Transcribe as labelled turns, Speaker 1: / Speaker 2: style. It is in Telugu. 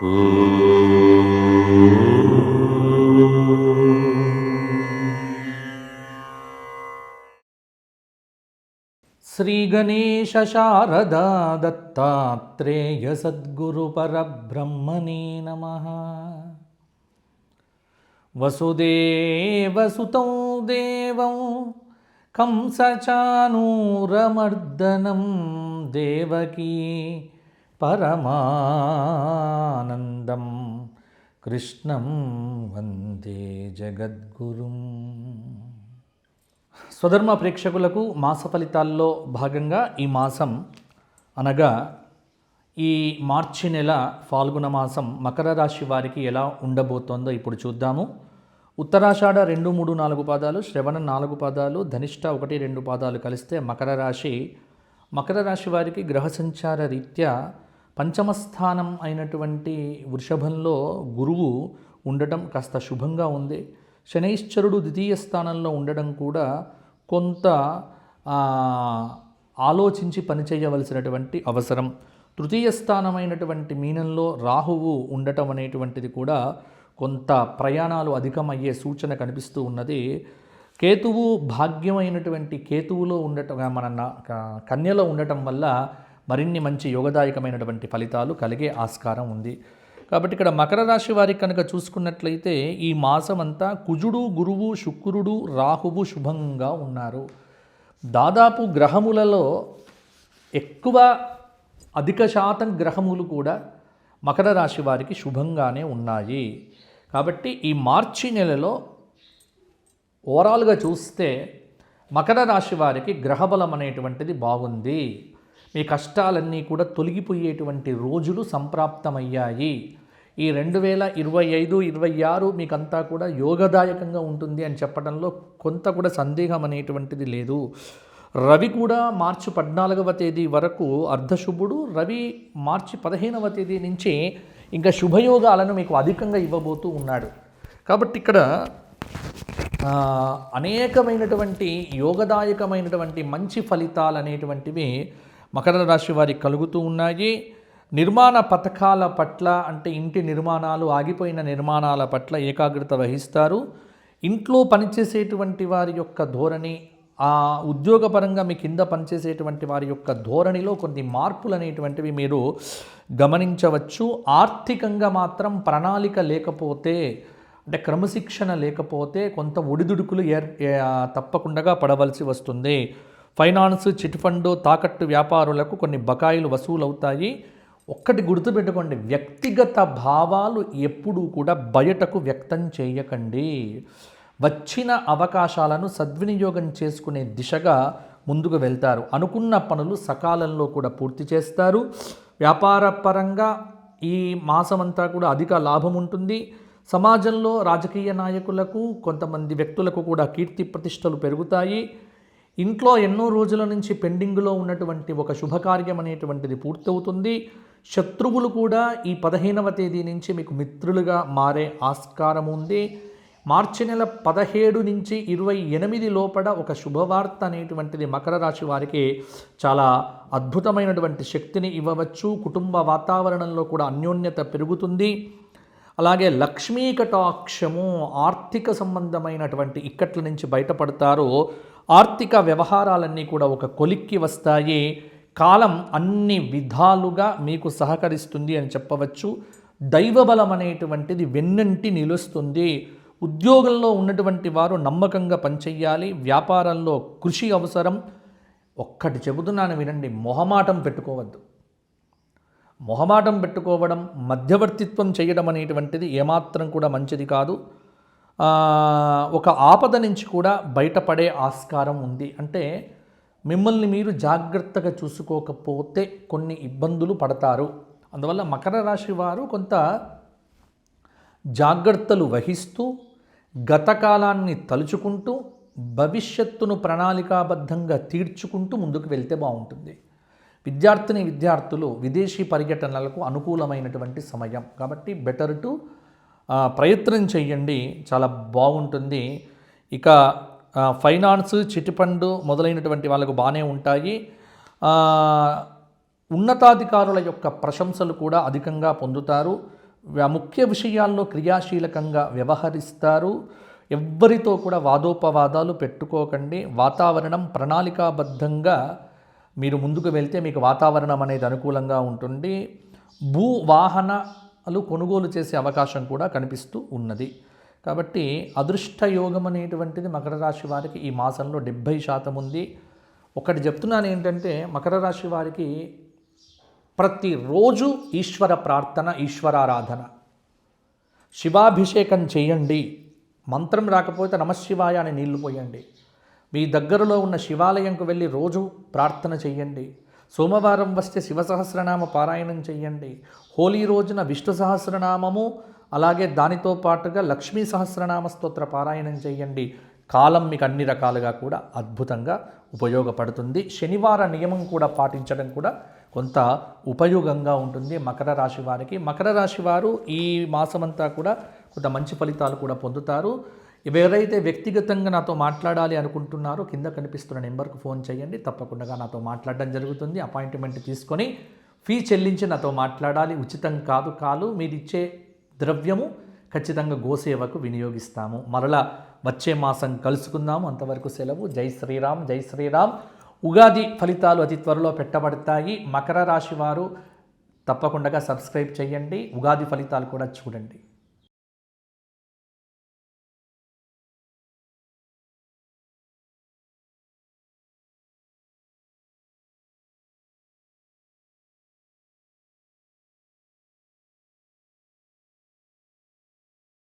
Speaker 1: శ్రీ గణేశ శారదా దత్తాత్రేయ సద్గురు పరబ్రహ్మణే నమః. వసుదేవసుతం దేవం కంసచానూరమర్దనం దేవకీ పరమానందం కృష్ణం వందే జగద్గురుం. స్వధర్మ ప్రేక్షకులకు మాస ఫలితాల్లో భాగంగా ఈ మాసం అనగా ఈ మార్చి నెల ఫాల్గుణ మాసం మకర రాశి వారికి ఎలా ఉండబోతోందో ఇప్పుడు చూద్దాము. ఉత్తరాషాఢ 2, 3, 4 పాదాలు, శ్రవణ 4 పాదాలు, ధనిష్ట 1, 2 పాదాలు కలిస్తే మకర రాశి వారికి గ్రహ సంచార రీత్యా పంచమ స్థానం అయినటువంటి వృషభంలో గురువు ఉండటం కాస్త శుభంగా ఉంది. శనైశ్చరుడు ద్వితీయ స్థానంలో ఉండడం కూడా కొంత ఆలోచించి పనిచేయవలసినటువంటి అవసరం. తృతీయ స్థానమైనటువంటి మీనంలో రాహువు ఉండటం అనేటువంటిది కూడా కొంత ప్రయాణాలు అధికమయ్యే సూచన కనిపిస్తూ ఉన్నది. కేతువు భాగ్యమైనటువంటి కేతువులో ఉండటం, మన కన్యలో ఉండటం వల్ల మరిన్ని మంచి యోగదాయకమైనటువంటి ఫలితాలు కలిగే ఆస్కారం ఉంది. కాబట్టి ఇక్కడ మకర రాశి వారికి కనుక చూసుకున్నట్లయితే ఈ మాసం అంతా కుజుడు, గురువు, శుక్రుడు, రాహువు శుభంగా ఉన్నారు. దాదాపు గ్రహములలో అధిక శాతం గ్రహములు కూడా మకర రాశి వారికి శుభంగానే ఉన్నాయి. కాబట్టి ఈ మార్చి నెలలో ఓవరాల్గా చూస్తే మకర రాశి వారికి గ్రహబలం అనేటువంటిది బాగుంది. మీ కష్టాలన్నీ కూడా తొలగిపోయేటువంటి రోజులు సంప్రాప్తమయ్యాయి. ఈ 2025, 26 మీకంతా కూడా యోగదాయకంగా ఉంటుంది అని చెప్పడంలో కొంత కూడా సందేహం అనేటువంటిది లేదు. రవి కూడా మార్చి 14వ తేదీ వరకు అర్ధశుభుడు. రవి మార్చి 15వ తేదీ నుంచి ఇంకా శుభయోగాలను మీకు అధికంగా ఇవ్వబోతూ ఉన్నాడు. కాబట్టి ఇక్కడ అనేకమైనటువంటి యోగదాయకమైనటువంటి మంచి ఫలితాలు అనేటువంటివి మకర రాశి వారికి కలుగుతూ ఉన్నాయి. నిర్మాణ పథకాల పట్ల, అంటే ఇంటి నిర్మాణాలు, ఆగిపోయిన నిర్మాణాల పట్ల ఏకాగ్రత వహిస్తారు. ఇంట్లో పనిచేసేటువంటి వారి యొక్క ధోరణి, ఉద్యోగపరంగా మీ కింద పనిచేసేటువంటి వారి యొక్క ధోరణిలో కొన్ని మార్పులు అనేటువంటివి మీరు గమనించవచ్చు. ఆర్థికంగా మాత్రం ప్రణాళిక లేకపోతే, అంటే క్రమశిక్షణ లేకపోతే కొంత ఒడిదుడుకులు తప్పకుండా పడవలసి వస్తుంది. ఫైనాన్స్, చిట్ ఫండ్, తాకట్టు వ్యాపారులకు కొన్ని బకాయిలు వసూలవుతాయి. ఒక్కటి గుర్తుపెట్టుకోండి, వ్యక్తిగత భావాలు ఎప్పుడూ కూడా బయటకు వ్యక్తం చేయకండి. వచ్చిన అవకాశాలను సద్వినియోగం చేసుకునే దిశగా ముందుకు వెళ్తారు. అనుకున్న పనులు సకాలంలో కూడా పూర్తి చేస్తారు. వ్యాపార పరంగా ఈ మాసమంతా కూడా అధిక లాభం ఉంటుంది. సమాజంలో రాజకీయ నాయకులకు, కొంతమంది వ్యక్తులకు కూడా కీర్తి ప్రతిష్టలు పెరుగుతాయి. ఇంట్లో ఎన్నో రోజుల నుంచి పెండింగ్లో ఉన్నటువంటి ఒక శుభకార్యం అనేటువంటిది పూర్తవుతుంది. శత్రువులు కూడా ఈ 15వ తేదీ నుంచి మీకు మిత్రులుగా మారే ఆస్కారం ఉంది. మార్చి నెల 17 నుంచి 28 లోపల ఒక శుభవార్త అనేటువంటిది మకర రాశి వారికి చాలా అద్భుతమైనటువంటి శక్తిని ఇవ్వవచ్చు. కుటుంబ వాతావరణంలో కూడా అన్యోన్యత పెరుగుతుంది. అలాగే లక్ష్మీ కటాక్షము, ఆర్థిక సంబంధమైనటువంటి ఇక్కట్ల నుంచి బయటపడతారు. ఆర్థిక వ్యవహారాలన్నీ కూడా ఒక కొలిక్కి వస్తాయి. కాలం అన్ని విధాలుగా మీకు సహకరిస్తుంది అని చెప్పవచ్చు. దైవబలం అనేటువంటిది వెన్నంటి నిలుస్తుంది. ఉద్యోగంలో ఉన్నటువంటి వారు నమ్మకంగా పనిచేయాలి. వ్యాపారంలో కృషి అవసరం. ఒక్కటి చెబుతున్నాను వినండి, మొహమాటం పెట్టుకోవడం, మధ్యవర్తిత్వం చేయడం అనేటువంటిది ఏమాత్రం కూడా మంచిది కాదు. ఒక ఆపద నుంచి కూడా బయటపడే ఆస్కారం ఉంది. అంటే మిమ్మల్ని మీరు జాగ్రత్తగా చూసుకోకపోతే కొన్ని ఇబ్బందులు పడతారు. అందువల్ల మకర రాశి వారు కొంత జాగ్రత్తలు వహిస్తూ, గత కాలాన్ని తలుచుకుంటూ, భవిష్యత్తును ప్రణాళికాబద్ధంగా తీర్చుకుంటూ ముందుకు వెళ్తే బాగుంటుంది. విద్యార్థులు విదేశీ పర్యటనలకు అనుకూలమైనటువంటి సమయం కాబట్టి బెటర్ టు ప్రయత్నం చేయండి, చాలా బాగుంటుంది. ఇక ఫైనాన్స్, చిట్ ఫండ్ మొదలైనటువంటి వాళ్ళకు బాగానే ఉంటాయి. ఉన్నతాధికారుల యొక్క ప్రశంసలు కూడా అధికంగా పొందుతారు. ముఖ్య విషయాల్లో క్రియాశీలకంగా వ్యవహరిస్తారు. ఎవ్వరితో కూడా వాదోపవాదాలు పెట్టుకోకండి. వాతావరణం ప్రణాళికాబద్ధంగా మీరు ముందుకు వెళ్తే మీకు వాతావరణం అనేది అనుకూలంగా ఉంటుంది. భూ వాహనాలు కొనుగోలు చేసే అవకాశం కూడా కనిపిస్తూ ఉన్నది. కాబట్టి అదృష్ట యోగం అనేటువంటిది మకర రాశి వారికి ఈ మాసంలో 70% ఉంది. ఒకటి చెప్తున్నాను ఏంటంటే, మకర రాశి వారికి ప్రతిరోజు ఈశ్వర ప్రార్థన, ఈశ్వరారాధన, శివాభిషేకం చేయండి. మంత్రం రాకపోతే నమశివాయ అని నీళ్లు పోయండి. మీ దగ్గరలో ఉన్న శివాలయంకు వెళ్ళి రోజు ప్రార్థన చేయండి. సోమవారం వస్తే శివ సహస్రనామ పారాయణం చేయండి. హోలీ రోజున విష్ణు సహస్రనామము, అలాగే దానితో పాటుగా లక్ష్మీ సహస్రనామ స్తోత్ర పారాయణం చేయండి. కాలం మీకు అన్ని రకాలుగా కూడా అద్భుతంగా ఉపయోగపడుతుంది. శనివార నియమం కూడా పాటించడం కూడా కొంత ఉపయోగంగా ఉంటుంది మకర రాశి వారికి. మకర రాశి వారు ఈ మాసమంతా కూడా కొంత మంచి ఫలితాలు కూడా పొందుతారు. ఎవరైతే వ్యక్తిగతంగా నాతో మాట్లాడాలి అనుకుంటున్నారో కింద కనిపిస్తున్న నెంబర్కు ఫోన్ చేయండి. తప్పకుండా నాతో మాట్లాడడం జరుగుతుంది. అపాయింట్మెంట్ తీసుకొని ఫీ చెల్లించి నాతో మాట్లాడాలి. ఉచితం కాదు. మీరిచ్చే ద్రవ్యము ఖచ్చితంగా గోసేవకు వినియోగిస్తాము. మరలా వచ్చే మాసం కలుసుకుందాము. అంతవరకు సెలవు. జై శ్రీరామ్, జై శ్రీరామ్. ఉగాది ఫలితాలు అతి త్వరలో పెట్టబడతాయి. మకర రాశి వారు తప్పకుండా సబ్స్క్రైబ్ చేయండి. ఉగాది ఫలితాలు కూడా చూడండి.